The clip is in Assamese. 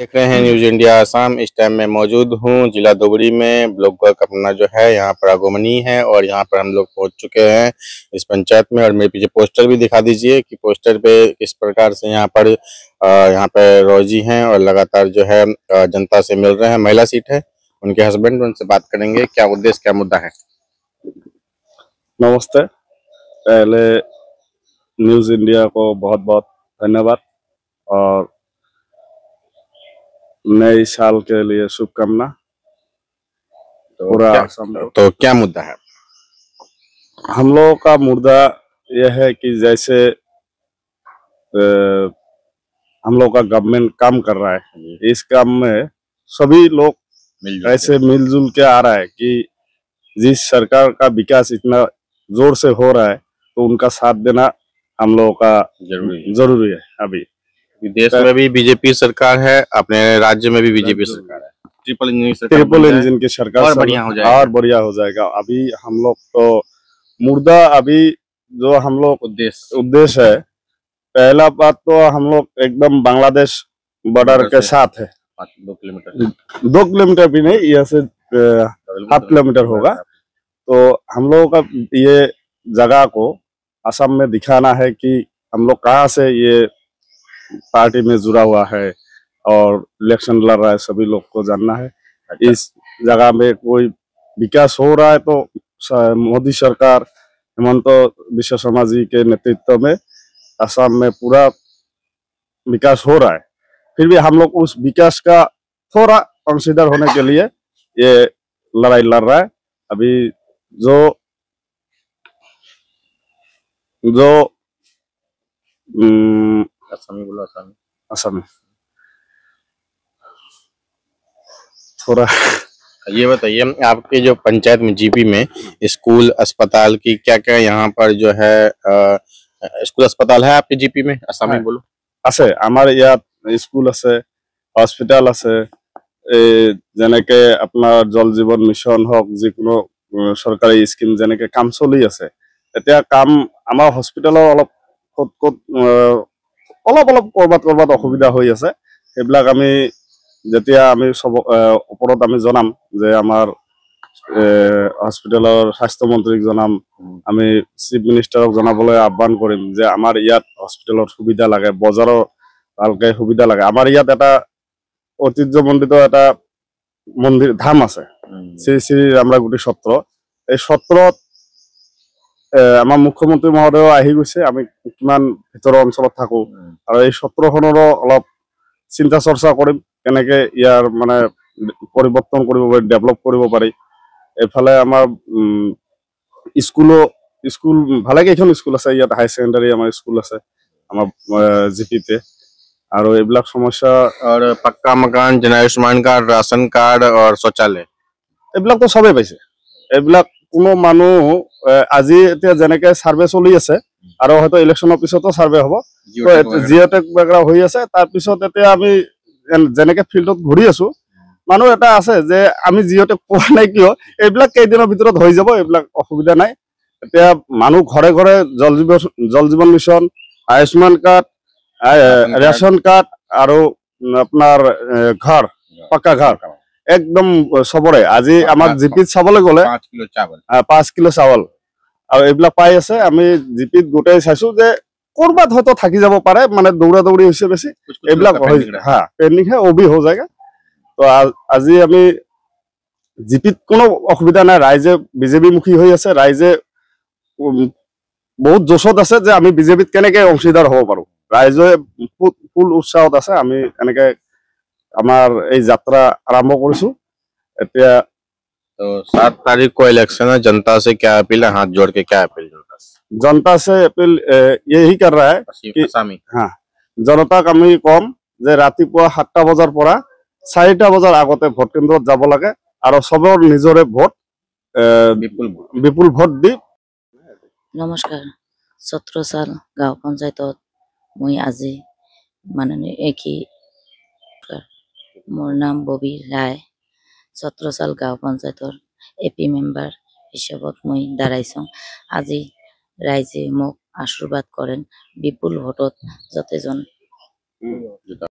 देख रहे हैं न्यूज इंडिया आसाम। इस टाइम मैं मौजूद हूँ जिला धुबरी में। ब्लॉक अपना जो है यहाँ पर आगमनी है और यहाँ पर हम लोग पहुँच चुके हैं इस पंचायत में। और मेरे पीछे पोस्टर भी दिखा दीजिए कि पोस्टर पे किस प्रकार से यहाँ पे रोजी हैं और लगातार जो है जनता से मिल रहे हैं। महिला सीट है, उनके हस्बैंड, उनसे बात करेंगे क्या उद्देश्य क्या मुद्दा है। नमस्ते। पहले न्यूज इंडिया को बहुत बहुत धन्यवाद और नए साल के लिए शुभकामना। पूरा तो क्या मुद्दा है? हम लोगों का मुद्दा यह है कि जैसे हम लोग का गवर्नमेंट काम कर रहा है, इस काम में सभी लोग ऐसे मिलजुल के आ रहा है कि जिस सरकार का विकास इतना जोर से हो रहा है तो उनका साथ देना हम लोगों का जरूरी है। अभी देश में भी बीजेपी सरकार है, अपने राज्य में भी बीजेपी सरकार है, ट्रिपल इंजन की सरकार और बढ़िया हो जाएगा। अभी हम लोग तो मुर्दा अभी जो हम लोग उद्देश्य है, पहला बात तो हम लोग एकदम बांग्लादेश बॉर्डर के साथ है। 2 किलोमीटर भी नहीं, यहाँ से 7 किलोमीटर होगा। तो हम लोगों का ये जगह को असम में दिखाना है कि हम लोग कहाँ से ये पार्टी में जुड़ा हुआ है और इलेक्शन लड़ रहा है, सभी लोग को जानना है। इस जगह में कोई विकास हो रहा है तो मोदी सरकार, हेमंत बिश्व शर्मा जी के नेतृत्व में असम में पूरा विकास हो रहा है। फिर भी हम लोग उस विकास का थोड़ा कंसीडर होने के लिए ये लड़ाई लड़ रहा है। अभी जो असमी थोड़ा ये बताइए, आपके जो पंचायत में जीपी में स्कूल अस्पताल की क्या क्या यहाँ पर जो है स्कूल अस्पताल है आपके जीपी में? असम में बोलो। আছে আমাৰ ইয়াত স্কুল আছে, হস্পিটাল আছে, যেনেকে আপোনাৰ জল জীৱন মিছন হওক, যিকোনো চৰকাৰী স্কিম যেনেকে কাম চলি আছে। এতিয়া কাম আমাৰ হস্পিটালৰ অলপ কৰবাত অসুবিধা হৈ আছে। সেইবিলাক আমি যেতিয়া আমি সব ওপৰত আমি জনাম যে আমাৰ হস্পিটালৰ স্বাস্থ্যমন্ত্ৰীক জনাম, আমি চিফ মিনিষ্টাৰক জনাবলৈ আহ্বান কৰিম যে আমাৰ ইয়াত হস্পিটালৰ সুবিধা লাগে, বজাৰৰ ভালকে সুবিধা লাগে। আমাৰ ইয়াত এটা ঐতিহ্যমণ্ডিত এটা মন্দিৰ ধাম আছে, শ্ৰী শ্ৰী ৰামৰাগুটি সত্ৰ। এই সত্ৰত আমাৰ মুখ্যমন্ত্ৰী মহোদয় আহি গৈছে। আমি কিমান ভিতৰৰ অঞ্চলত থাকো আৰু এই সত্ৰখনৰো অলপ চিন্তা চৰ্চা কৰিম কেনেকে ইয়াৰ মানে পৰিৱৰ্তন কৰিব পাৰি, ডেভেলপ কৰিব পাৰি। এফালে আমাৰ স্কুল ভালেকেইখন স্কুল আছে ইয়াত, হাই ছেকেণ্ডাৰী আমাৰ স্কুল আছে আমাৰ জিপিতে। और এইবিলাক সমস্যা और पक्का मकान, जन आयुष्मान कार्ड, राशन कार्ड और शौचालय, এইবিলাক তো সবেই পাইছে। এইবিলাক কোনো মানুহ আজি এতিয়া যেনেকে সার্ভে চলি আছে আৰু হয়তো ইলেকশনৰ পিছতো সাৰ্ভে হ'ব, জিঅ'টেক বেগৰা হৈ আছে। তাৰপিছত এতিয়া আমি যেনেকে ফিল্ডত ঘূৰি আছো, মানুহ এটা আছে যে আমি জিঅ'টেক পোৱা নাই কিয়, এইবিলাক কেইদিনৰ ভিতৰত হৈ যাব, এইবিলাক অসুবিধা নাই। এতিয়া মানুহ ঘৰে ঘৰে জল জীৱন mission, Ayushman card, ration card আৰু আপোনাৰ ঘৰ, পাক্কা ঘৰ একদম সবৰে। আজি আমাৰ জিপিত চাবলৈ গ'লে 5 কিলো চাউল আৰু এইবিলাক পাই আছে। আমি জিপিত গোটেই চাইছো যে কৰবাত হয়তো থাকি যাব পাৰে, মানে দৌৰা দৌৰি হৈছে বেছি, এইবিলাক পেন্ডিং হে ওবি হৈ যায়গা। তো আজি আমি জিপিত কোনো অসুবিধা নাই, ৰাইজে বিজেপি মুখী হৈ আছে, ৰাইজে বহুত জোশত আছে যে আমি বিজেপিত কেনেকে অংশীদাৰ হ'ব পাৰো। ৰাইজে ফুল উৎসাহত আছে। আমি এনেকে আমাৰ এই যাত্ৰা আৰম্ভ কৰিছো এতিয়া। तो 7 तारीख को इलेक्शन है, जनता से क्या अपील है? हाथ जोड़ के क्या अपील? जनता से अपील यही कर रहा है कि जनताक আমি কম যে ৰাতিপুৱা 7টা বজাৰ পৰা 4টা বজাৰ আগতে ভোট কেন্দ্ৰত যাব লাগে আৰু সবৰ নিজৰে ভোট বিপুল ভোট দি। নমস্কাৰ। 17 সাল গাঁও পঞ্চায়তত মই আজি মাননীয় মোৰ নাম ববী ৰায়। 17 সাল গাঁও পঞ্চায়তৰ এপি মেম্বাৰ হিচাপত মই দাঁড়াইছোঁ। আজি ৰাইজে মোক আশীৰ্বাদ কৰেন বিপুল ভোটত যাতে